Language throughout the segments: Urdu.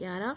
11।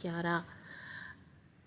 11।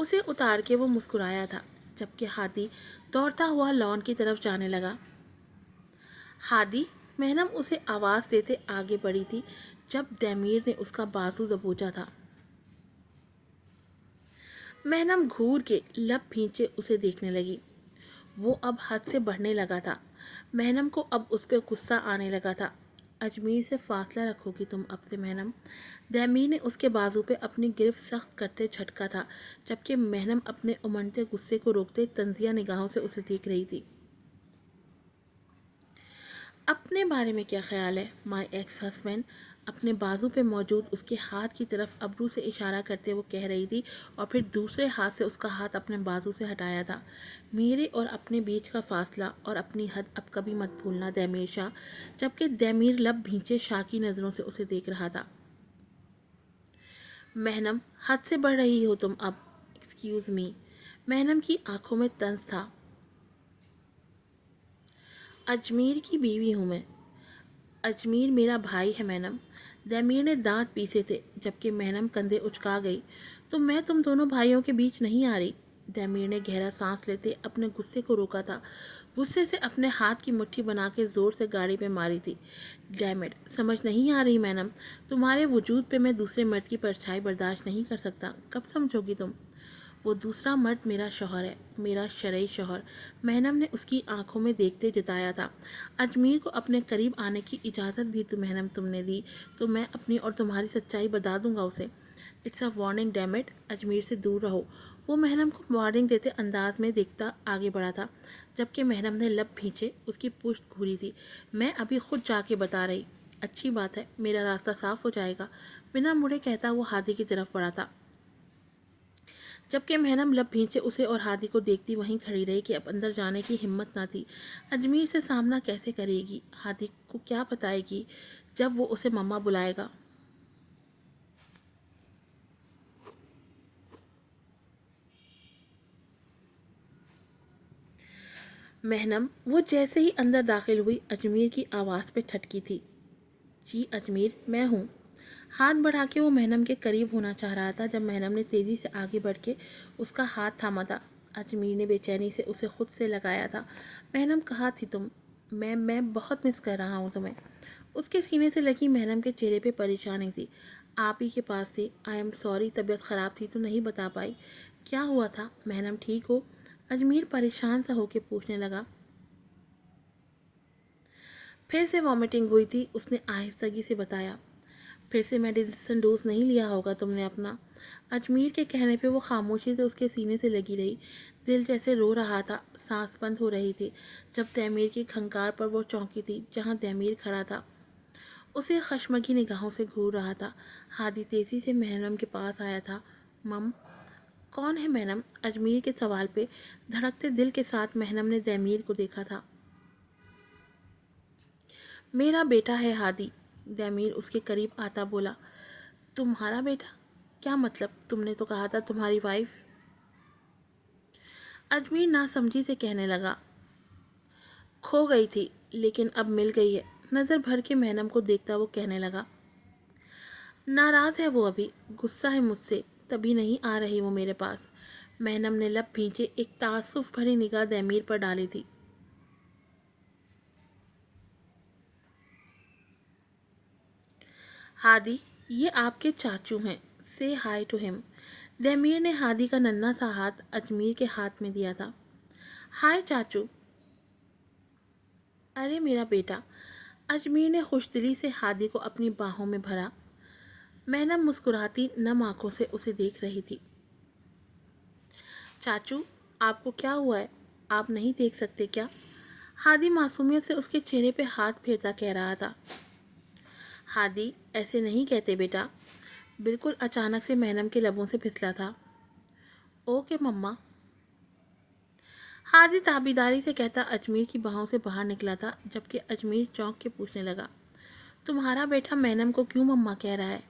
اسے اتار کے وہ مسکرایا تھا، جبکہ ہادی دوڑتا ہوا لان کی طرف جانے لگا۔ ہادی، مہنم اسے آواز دیتے آگے بڑھی تھی جب دمیر نے اس کا بازو دبوچا تھا۔ مہنم گھور کے لب بھینچے اسے دیکھنے لگی۔ وہ اب حد سے بڑھنے لگا تھا۔ مہنم کو اب اس پہ غصہ آنے لگا تھا۔ اجمیر سے فاصلہ رکھو گی تم اب سے مہنم؟ دمیر نے اس کے بازو پہ اپنی گرفت سخت کرتے جھٹکا تھا، جبکہ مہنم اپنے امنڈتے غصے کو روکتے تنزیہ نگاہوں سے اسے دیکھ رہی تھی۔ اپنے بارے میں کیا خیال ہے؟ مائی ایکس ہسبینڈ، اپنے بازو پہ موجود اس کے ہاتھ کی طرف ابرو سے اشارہ کرتے وہ کہہ رہی تھی، اور پھر دوسرے ہاتھ سے اس کا ہاتھ اپنے بازو سے ہٹایا تھا۔ میرے اور اپنے بیچ کا فاصلہ اور اپنی حد اب کبھی مت بھولنا دمیر شاہ، جبکہ دمیر لب بھینچے شاکی نظروں سے اسے دیکھ رہا تھا۔ مہنم، حد سے بڑھ رہی ہو تم اب۔ Excuse me. مہنم کی آنکھوں میں طنز تھا۔ اجمیر کی بیوی ہوں میں۔ اجمیر میرا بھائی ہے مہنم۔ دمیر نے دانت پیسے تھے، جبکہ مہنم کندھے اچکا گئی۔ تو میں تم دونوں بھائیوں کے بیچ نہیں آ رہی۔ دمیر نے گہرا سانس لیتے اپنے غصے کو روکا تھا۔ غصے سے اپنے ہاتھ کی مٹھی بنا کے زور سے گاڑی پہ ماری تھی۔ ڈیم اٹ، سمجھ نہیں آ رہی مہنم؟ تمہارے وجود پہ میں دوسرے مرد کی پرچھائی برداشت نہیں کر سکتا۔ کب سمجھو گی تم؟ وہ دوسرا مرد میرا شوہر ہے، میرا شرعی شوہر، مہنم نے اس کی آنکھوں میں دیکھتے جتایا تھا۔ اجمیر کو اپنے قریب آنے کی اجازت بھی تو مہنم تم نے دی، تو میں اپنی اور تمہاری سچائی بتا دوں گا اسے۔ It's a warning damn it, Ajmer سے دور رہو۔ وہ مہنم کو وارننگ دیتے انداز میں دیکھتا آگے بڑھا تھا، جبکہ مہنم نے لب بھینچے اس کی پشت گھوری تھی۔ میں ابھی خود جا کے بتا رہی۔ اچھی بات ہے، میرا راستہ صاف ہو جائے گا، بنا مڑے کہتا وہ ہادی کی طرف بڑھا تھا، جبکہ مہنم لب بھینچے اسے اور ہادی کو دیکھتی وہیں کھڑی رہی کہ اب اندر جانے کی ہمت نہ تھی۔ اجمیر سے سامنا کیسے کرے گی؟ ہادی کو کیا بتائے گی جب وہ اسے مما بلائے گا؟ مہنم، وہ جیسے ہی اندر داخل ہوئی اجمیر کی آواز پہ ٹھٹکی تھی۔ جی اجمیر، میں ہوں۔ ہاتھ بڑھا کے وہ مہنم کے قریب ہونا چاہ رہا تھا جب مہنم نے تیزی سے آگے بڑھ کے اس کا ہاتھ تھاما تھا۔ اجمیر نے بے چینی سے اسے خود سے لگایا تھا۔ مہنم، کہاں تھی تم؟ میں بہت مس کر رہا ہوں تمہیں۔ اس کے سینے سے لگی مہنم کے چہرے پہ پریشانی تھی۔ آپ ہی کے پاس تھی۔ آئی ایم سوری، طبیعت خراب تھی تو نہیں بتا پائی۔ کیا ہوا تھا؟ مہنم ٹھیک ہو؟ اجمیر پریشان سا ہو کے پوچھنے لگا۔ پھر سے وامٹنگ ہوئی تھی، اس نے آہستگی سے بتایا۔ پھر سے میڈیسن ڈوز نہیں لیا ہوگا تم نے اپنا۔ اجمیر کے کہنے پہ وہ خاموشی سے اس کے سینے سے لگی رہی۔ دل جیسے رو رہا تھا، سانس بند ہو رہی تھی جب دمیر کی کھنکار پر وہ چونکی تھی جہاں دمیر کھڑا تھا، اسے خشمگی نگاہوں سے گھور رہا تھا۔ ہادی تیزی سے مہنم کے پاس آیا تھا۔ مم، کون ہے مہنم؟ اجمیر کے سوال پہ دھڑکتے دل کے ساتھ مہنم نے دمیر کو دیکھا تھا۔ میرا بیٹا ہے ہادی، دمیر اس کے قریب آتا بولا۔ تمہارا بیٹا؟ کیا مطلب؟ تم نے تو کہا تھا تمہاری وائف۔ اجمیر ناسمجھی سے کہنے لگا۔ کھو گئی تھی لیکن اب مل گئی ہے، نظر بھر کے مہنم کو دیکھتا وہ کہنے لگا۔ ناراض ہے وہ ابھی، غصہ ہے مجھ سے، تبھی نہیں آ رہی وہ میرے پاس۔ مہنم نے لب بھینچے ایک تعصب بھری نگاہ دمیر پر ڈالی تھی۔ ہادی، یہ آپ کے چاچو ہیں، سے ہائی ٹو ہم۔ دمیر نے ہادی کا ننھا سا ہاتھ اجمیر کے ہاتھ میں دیا تھا۔ ہائے چاچو۔ ارے میرا بیٹا۔ اجمیر نے خوش دلی سے ہادی کو اپنی باہوں میں بھرا۔ مہنم مسکراتی نم آنکھوں سے اسے دیکھ رہی تھی۔ چاچو، آپ کو کیا ہوا ہے؟ آپ نہیں دیکھ سکتے کیا؟ ہادی معصومیت سے اس کے چہرے پہ ہاتھ پھیرتا کہہ رہا تھا۔ ہادی، ایسے نہیں کہتے بیٹا، بالکل اچانک سے مہنم کے لبوں سے پھسلا تھا۔ اوکے مما۔ ہادی تابیداری سے کہتا اجمیر کی باہوں سے باہر نکلا تھا، جبکہ اجمیر چونک کے پوچھنے لگا۔ تمہارا بیٹا مہنم کو کیوں مما کہہ رہا ہے؟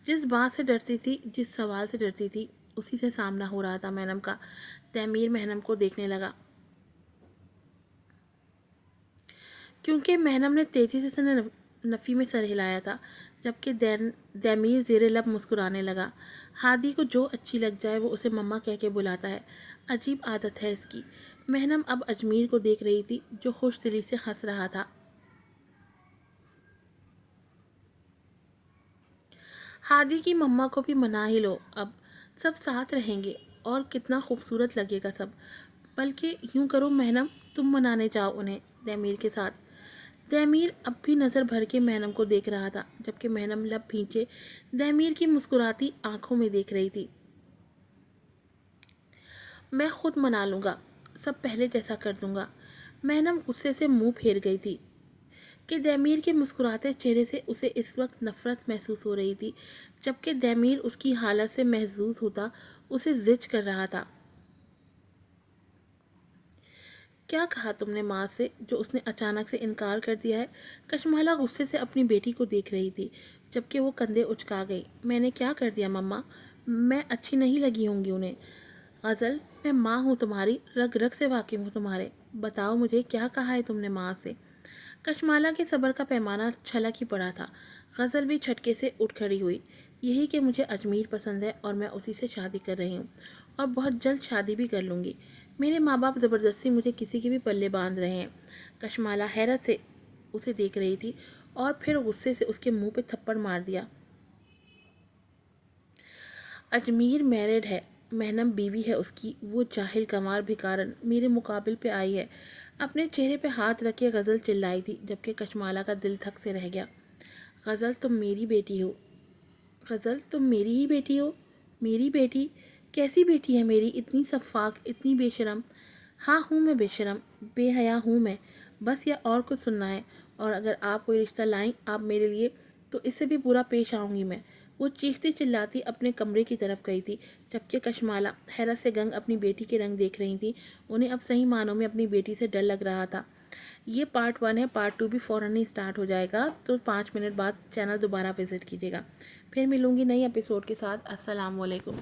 جس بات سے ڈرتی تھی، جس سوال سے ڈرتی تھی، اسی سے سامنا ہو رہا تھا مہنم کا۔ دمیر مہنم کو دیکھنے لگا، کیونکہ مہنم نے تیزی سے نفی میں سر ہلایا تھا، جبکہ دمیر زیر لب مسکرانے لگا۔ ہادی کو جو اچھی لگ جائے وہ اسے مما کہہ کے بلاتا ہے، عجیب عادت ہے اس کی۔ مہنم اب اجمیر کو دیکھ رہی تھی جو خوش دلی سے ہنس رہا تھا۔ ہادی کی مما کو بھی منا ہی لو، اب سب ساتھ رہیں گے اور کتنا خوبصورت لگے گا سب۔ بلکہ یوں کرو مہنم، تم منانے جاؤ انہیں دہمیر کے ساتھ۔ دہمیر اب بھی نظر بھر کے مہنم کو دیکھ رہا تھا، جبکہ مہنم لب بھینچے دہمیر کی مسکراتی آنکھوں میں دیکھ رہی تھی۔ میں خود منا لوں گا، سب پہلے جیسا کر دوں گا۔ مہنم غصے سے منہ پھیر گئی تھی کہ دہمیر کے مسکراتے چہرے سے اسے اس وقت نفرت محسوس ہو رہی تھی، جبکہ دہمیر اس کی حالت سے محظوظ ہوتا اسے زج کر رہا تھا۔ کیا کہا تم نے ماں سے جو اس نے اچانک سے انکار کر دیا ہے؟ کشمالہ غصے سے اپنی بیٹی کو دیکھ رہی تھی، جبکہ وہ کندھے اچکا گئی۔ میں نے کیا کر دیا مما؟ میں اچھی نہیں لگی ہوں گی انہیں؟ غزل، میں ماں ہوں تمہاری، رگ رگ سے واقف ہوں تمہارے۔ بتاؤ مجھے کیا کہا ہے تم نے ماں سے؟ کشمالہ کے صبر کا پیمانہ چھلک ہی پڑا تھا۔ غزل بھی جھٹکے سے اٹھ کھڑی ہوئی۔ یہی کہ مجھے اجمیر پسند ہے اور میں اسی سے شادی کر رہی ہوں، اور بہت جلد شادی بھی کر لوں گی۔ میرے ماں باپ زبردستی مجھے کسی کے بھی پلے باندھ رہے ہیں۔ کشمالہ حیرت سے اسے دیکھ رہی تھی اور پھر غصے سے اس کے منہ پہ تھپڑ مار دیا۔ اجمیر میرڈ ہے، مہنم بیوی ہے اس کی، وہ جاہل گنوار بھکارن میرے مقابل پہ آئی ہے۔ اپنے چہرے پہ ہاتھ رکھ کے غزل چلائی تھی، جبکہ کشمالہ کا دل دھک سے رہ گیا۔ غزل تم میری بیٹی ہو، غزل تم میری ہی بیٹی ہو؟ میری بیٹی؟ کیسی بیٹی ہے میری، اتنی سفاک، اتنی بے شرم؟ ہاں ہوں میں بے شرم، بے حیا ہوں میں، بس یا اور کچھ سننا ہے؟ اور اگر آپ کوئی رشتہ لائیں آپ میرے لیے تو اس سے بھی برا پیش آؤں گی میں۔ وہ چیختی چلاتی اپنے کمرے کی طرف گئی تھی، جبکہ کشمالہ حیرت سے گنگ اپنی بیٹی کے رنگ دیکھ رہی تھی۔ انہیں اب صحیح معنوں میں اپنی بیٹی سے ڈر لگ رہا تھا۔ یہ پارٹ 1 ہے، پارٹ 2 بھی فوراً ہی سٹارٹ ہو جائے گا، تو 5 منٹ بعد چینل دوبارہ وزٹ کیجیے گا۔ پھر ملوں گی نئی ایپیسوڈ کے ساتھ۔ السلام علیکم۔